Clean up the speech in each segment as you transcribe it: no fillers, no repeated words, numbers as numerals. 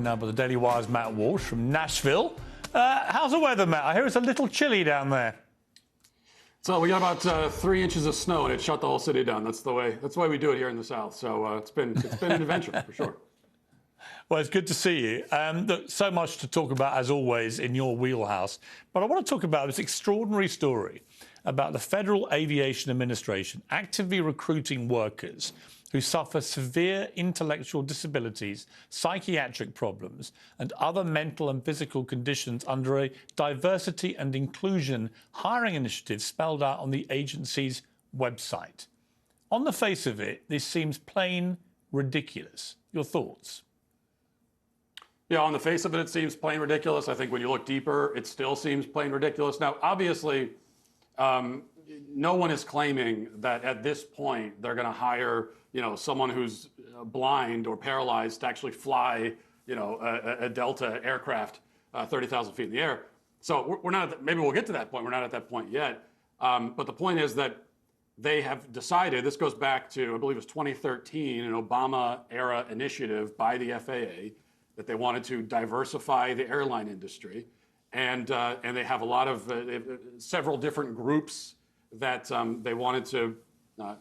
joined now by the Daily Wire's Matt Walsh from Nashville. How's the weather, Matt? I hear it's a little chilly down there. So we got about 3 inches of snow, and it shut the whole city down. That's the way we do it here in the South. So it's been an adventure for sure. Well, it's good to see you. Look, so much to talk about, as always, in your wheelhouse. But I want to talk about this extraordinary story about the Federal Aviation Administration actively recruiting workers who suffer severe intellectual disabilities, psychiatric problems, and other mental and physical conditions under a diversity and inclusion hiring initiative spelled out on the agency's website. On the face of it, this seems plain ridiculous. Your thoughts? Yeah, on the face of it, it seems plain ridiculous. I think when you look deeper, it still seems plain ridiculous. Now, obviously, no one is claiming that at this point they're going to hire, someone who's blind or paralyzed to actually fly, a Delta aircraft 30,000 feet in the air. So we're not. Maybe we'll get to that point. We're not at that point yet. But the point is that they have decided. This goes back to, I believe, it was 2013, an Obama-era initiative by the FAA that they wanted to diversify the airline industry, and they have a lot of several different groups that they wanted to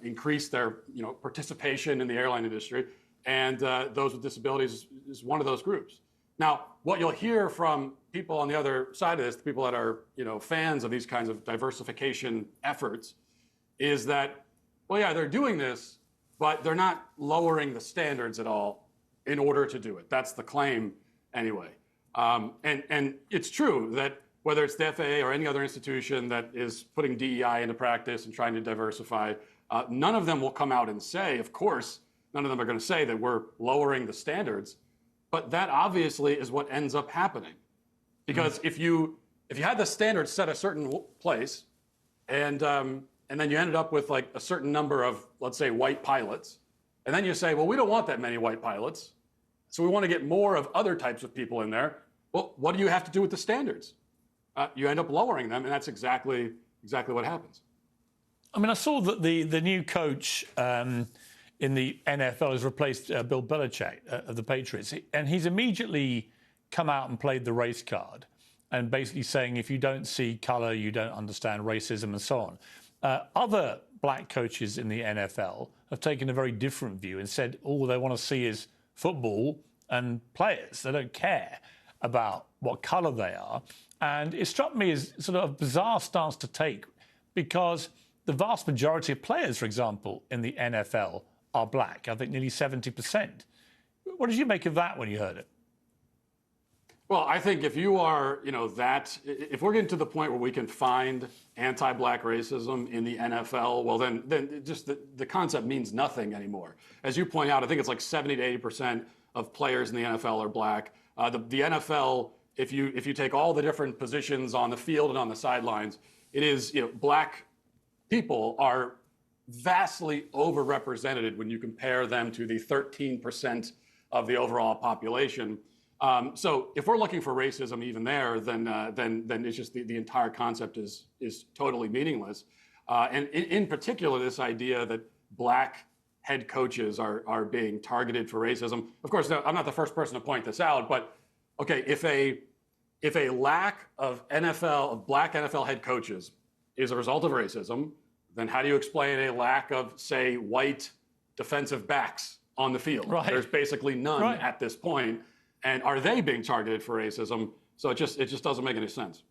increase their participation in the airline industry, and those with disabilities is one of those groups. Now, what you'll hear from people on the other side of this, the people that are fans of these kinds of diversification efforts, is that, well, yeah, they're doing this, but they're not lowering the standards at all in order to do it. That's the claim anyway. And it's true that whether it's the FAA or any other institution that is putting DEI into practice and trying to diversify, none of them will come out and say, of course, none of them are going to say that we're lowering the standards. But that obviously is what ends up happening. Because if you had the standards set a certain place, and then you ended up with like a certain number of, let's say, white pilots, and then you say, well, we don't want that many white pilots, so we want to get more of other types of people in there. Well, what do you have to do with the standards? You end up lowering them, and that's exactly what happens. I mean, I saw that the new coach in the NFL has replaced Bill Belichick of the Patriots, and he's immediately come out and played the race card, and basically saying if you don't see colour, you don't understand racism and so on. Other black coaches in the NFL have taken a very different view and said all they want to see is football and players. They don't care about what colour they are. And it struck me as sort of a bizarre stance to take, because the vast majority of players, for example, in the NFL are black. I think nearly 70%. What did you make of that when you heard it? Well, I think if you are, if we're getting to the point where we can find anti-black racism in the NFL, well, then just the concept means nothing anymore. As you point out, I think it's like 70 to 80% of players in the NFL are black. The NFL, if you take all the different positions on the field and on the sidelines, it is, black people are vastly overrepresented when you compare them to the 13% of the overall population. So if we're looking for racism even there, then it's just the entire concept is totally meaningless. And in particular, this idea that black head coaches are being targeted for racism. Of course, no, I'm not the first person to point this out, but okay, if a lack of black NFL head coaches is a result of racism, then how do you explain a lack of, say, white defensive backs on the field? Right. There's basically none at this point. And are they being targeted for racism? So it just doesn't make any sense.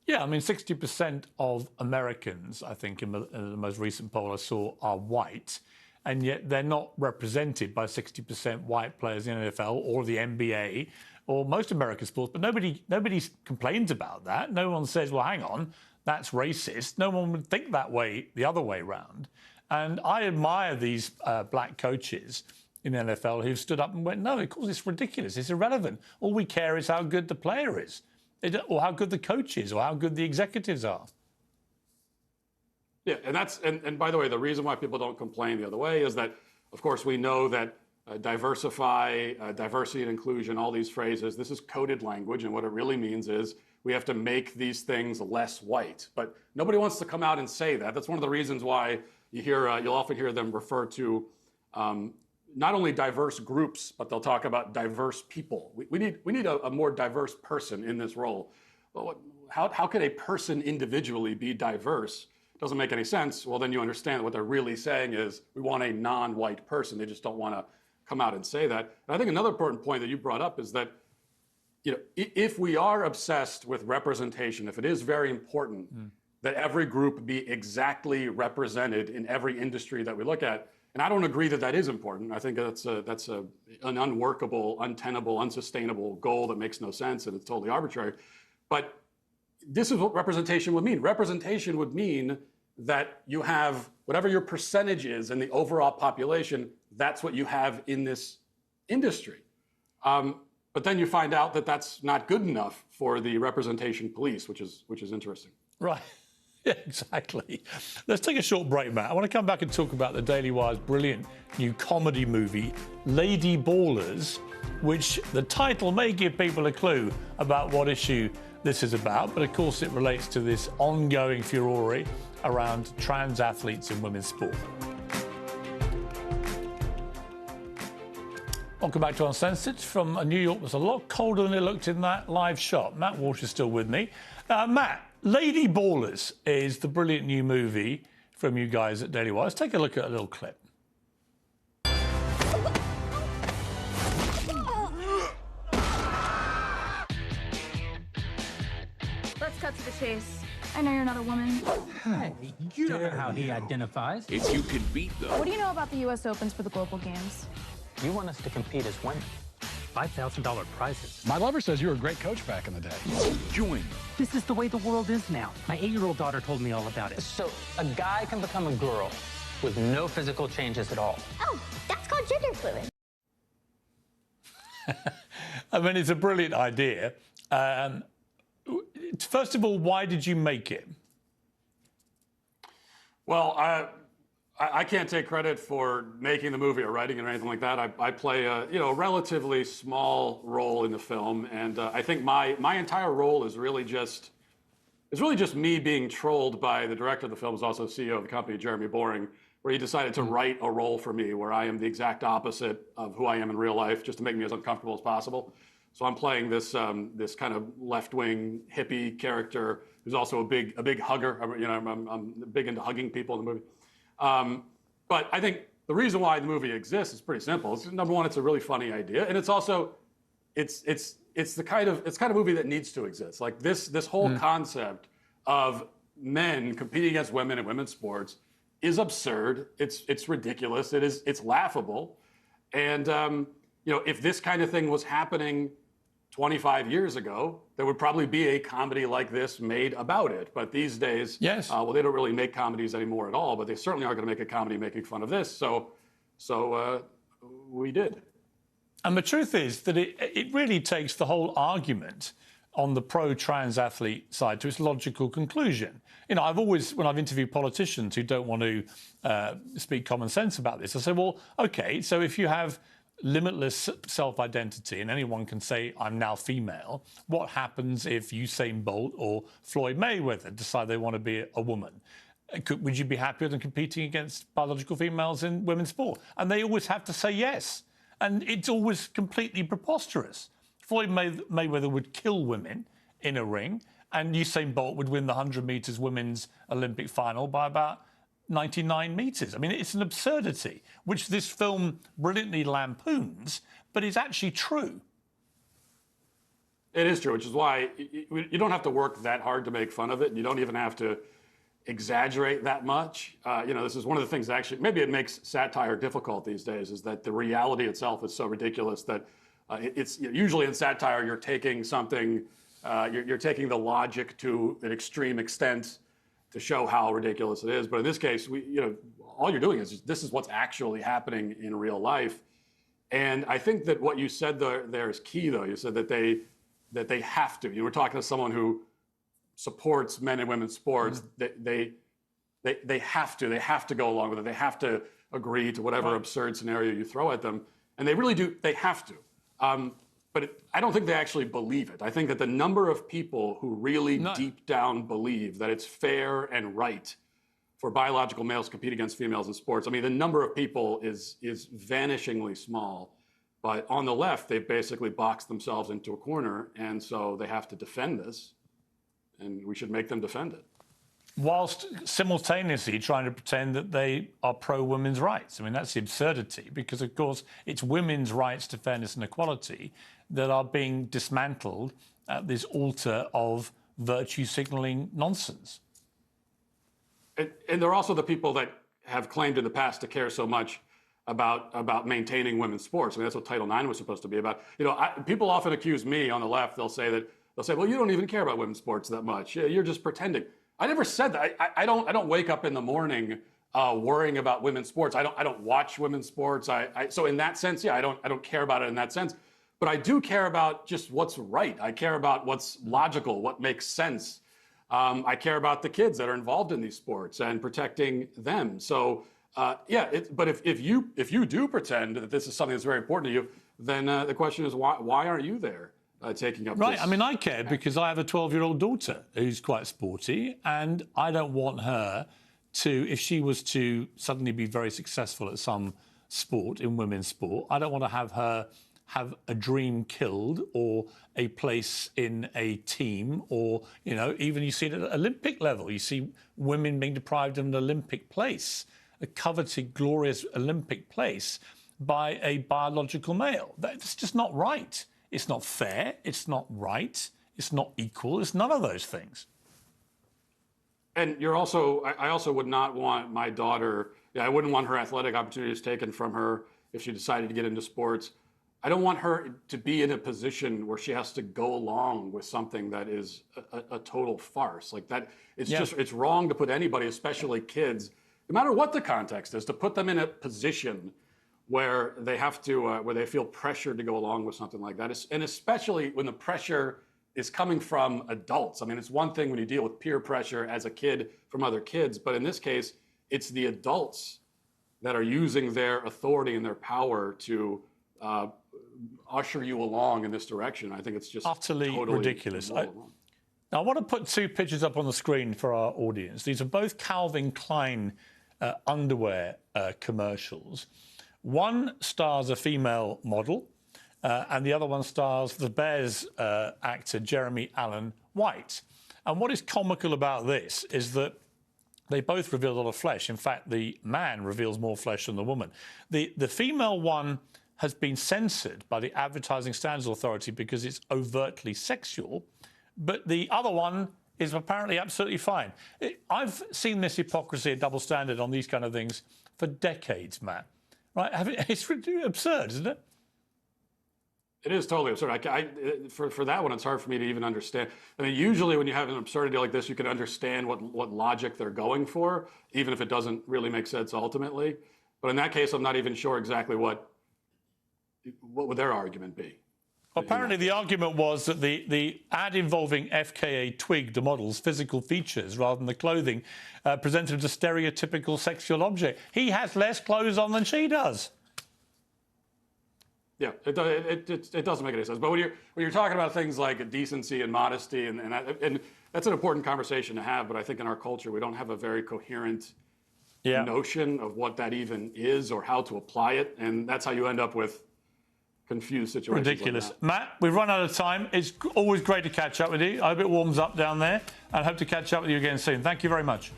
Yeah, I mean, 60% of Americans, I think, in the most recent poll I saw, are white, and yet they're not represented by 60% white players in the NFL or the NBA or most American sports. But nobody complains about that. No one says, well, hang on, that's racist. No one would think that way, the other way around. And I admire these black coaches in the NFL who stood up and went, no, of course, it's ridiculous. It's irrelevant. All we care is how good the player is, or how good the coach is, or how good the executives are. Yeah, and by the way, the reason why people don't complain the other way is that, of course, we know that diversify, diversity and inclusion, all these phrases, this is coded language, and what it really means is we have to make these things less white. But nobody wants to come out and say that. That's one of the reasons why you'll often hear them refer to not only diverse groups, but they'll talk about diverse people. We need a more diverse person in this role. Well, how could a person individually be diverse? Doesn't make any sense. Well, then you understand what they're really saying is we want a non-white person. They just don't want to come out and say that. And I think another important point that you brought up is that, you know, if we are obsessed with representation, if it is very important that every group be exactly represented in every industry that we look at, and I don't agree that that is important. I think that's an unworkable, untenable, unsustainable goal that makes no sense and it's totally arbitrary. But this is what representation would mean. Representation would mean that you have whatever your percentage is in the overall population, that's what you have in this industry. But then you find out that that's not good enough for the representation police, which is interesting. Right. Yeah, exactly. Let's take a short break, Matt. I want to come back and talk about the Daily Wire's brilliant new comedy movie, Lady Ballers, which the title may give people a clue about what issue this is about, but of course it relates to this ongoing furore around trans athletes in women's sport. Welcome back to Uncensored from New York. It's a lot colder than it looked in that live shot. Matt Walsh is still with me. Matt, Lady Ballers is the brilliant new movie from you guys at Daily Wire. Let's take a look at a little clip. Let's cut to the chase. I know you're not a woman. Hey, you know how he identifies. If you can beat them. What do you know about the U.S. Opens for the Global Games? You want us to compete as women. $5,000 prizes. My lover says you were a great coach back in the day. Join. This is the way the world is now. My 8-year-old daughter told me all about it. So a guy can become a girl with no physical changes at all. Oh, that's called gender fluid. I mean, it's a brilliant idea. First of all, why did you make it? Well, I can't take credit for making the movie or writing it or anything like that. I play a relatively small role in the film, and I think my entire role is really just me being trolled by the director of the film, who's also CEO of the company, Jeremy Boring, where he decided to write a role for me where I am the exact opposite of who I am in real life, just to make me as uncomfortable as possible. So I'm playing this this kind of left-wing hippie character who's also a big hugger. I'm big into hugging people in the movie. But I think the reason why the movie exists is pretty simple. It's, number one, it's a really funny idea, and it's also it's the kind of movie that needs to exist. Like this whole concept of men competing against women in women's sports is absurd. It's ridiculous. It's laughable, and if this kind of thing was happening 25 years ago, there would probably be a comedy like this made about it. But these days, yes. Well, they don't really make comedies anymore at all, but they certainly aren't going to make a comedy making fun of this. So we did. And the truth is that it really takes the whole argument on the pro-trans athlete side to its logical conclusion. I've always, when I've interviewed politicians who don't want to speak common sense about this, I say, well, okay, so if you have limitless self-identity and anyone can say I'm now female, what happens if Usain Bolt or Floyd Mayweather decide they want to be a woman? Would you be happier than competing against biological females in women's sport? And they always have to say yes. And it's always completely preposterous. Floyd Mayweather would kill women in a ring, and Usain Bolt would win the 100 metres women's Olympic final by about 99 metres. I mean, it's an absurdity, which this film brilliantly lampoons, but is actually true. It is true, which is why you don't have to work that hard to make fun of it. You don't even have to exaggerate that much. This is one of the things that actually, maybe it makes satire difficult these days, is that the reality itself is so ridiculous that it's usually in satire, you're taking something, you're taking the logic to an extreme extent to show how ridiculous it is. But in this case, all you're doing is this is what's actually happening in real life. And I think that what you said there is key, though. You said that they have to. You were talking to someone who supports men and women's sports. They have to. They have to go along with it. They have to agree to whatever absurd scenario you throw at them. And they really do. They have to. But I don't think they actually believe it. I think that the number of people who really deep down believe that it's fair and right for biological males to compete against females in sports. I mean, the number of people is vanishingly small. But on the left, they've basically boxed themselves into a corner, and so they have to defend this, and we should make them defend it. Whilst simultaneously trying to pretend that they are pro-women's rights. I mean, that's the absurdity, because, of course, it's women's rights to fairness and equality that are being dismantled at this altar of virtue signalling nonsense. And they're also the people that have claimed in the past to care so much about maintaining women's sports. I mean, that's what Title IX was supposed to be about. You know, people often accuse me on the left. They'll say, well, you don't even care about women's sports that much. You're just pretending. I never said that. I don't wake up in the morning worrying about women's sports. I don't watch women's sports. So in that sense, yeah, I don't care about it in that sense. But I do care about just what's right. I care about what's logical, what makes sense. I care about the kids that are involved in these sports and protecting them. So. But if you do pretend that this is something that's very important to you, then the question is why aren't you there taking up? Right. This? I mean, I care because I have a 12-year-old daughter who's quite sporty, and I don't want her to, if she was to suddenly be very successful at some sport, in women's sport, I don't want to have her have a dream killed or a place in a team, or, you know, even you see it at Olympic level, you see women being deprived of an Olympic place, a coveted, glorious Olympic place by a biological male. That's just not right. It's not fair. It's not right. It's not equal. It's none of those things. And I also would not want my daughter, I wouldn't want her athletic opportunities taken from her if she decided to get into sports. I don't want her to be in a position where she has to go along with something that is a total farce. Like that, it's wrong to put anybody, especially kids, no matter what the context is, to put them in a position where they have to, where they feel pressured to go along with something like that. And especially when the pressure is coming from adults. I mean, it's one thing when you deal with peer pressure as a kid from other kids, but in this case, it's the adults that are using their authority and their power to usher you along in this direction. I think it's just utterly totally ridiculous. Now, I want to put two pictures up on the screen for our audience. These are both Calvin Klein underwear commercials. One stars a female model, and the other one stars the Bears actor Jeremy Allen White. And what is comical about this is that they both reveal a lot of flesh. In fact, the man reveals more flesh than the woman. The female one has been censored by the Advertising Standards Authority because it's overtly sexual, but the other one is apparently absolutely fine. I've seen this hypocrisy and double standard on these kind of things for decades, Matt. Right? It's absurd, isn't it? It is totally absurd. For that one, it's hard for me to even understand. I mean, usually when you have an absurdity like this, you can understand what logic they're going for, even if it doesn't really make sense ultimately. But in that case, I'm not even sure exactly what would their argument be. Well, apparently the argument was that the ad involving FKA Twig, the model's physical features rather than the clothing, presented as a stereotypical sexual object. He has less clothes on than she does. Yeah, it doesn't make any sense. But when you're talking about things like decency and modesty, and that's an important conversation to have. But I think in our culture we don't have a very coherent notion of what that even is or how to apply it, and that's how you end up with confused situations. Ridiculous. Like Matt, we've run out of time. It's always great to catch up with you. I hope it warms up down there, and hope to catch up with you again soon. Thank you very much.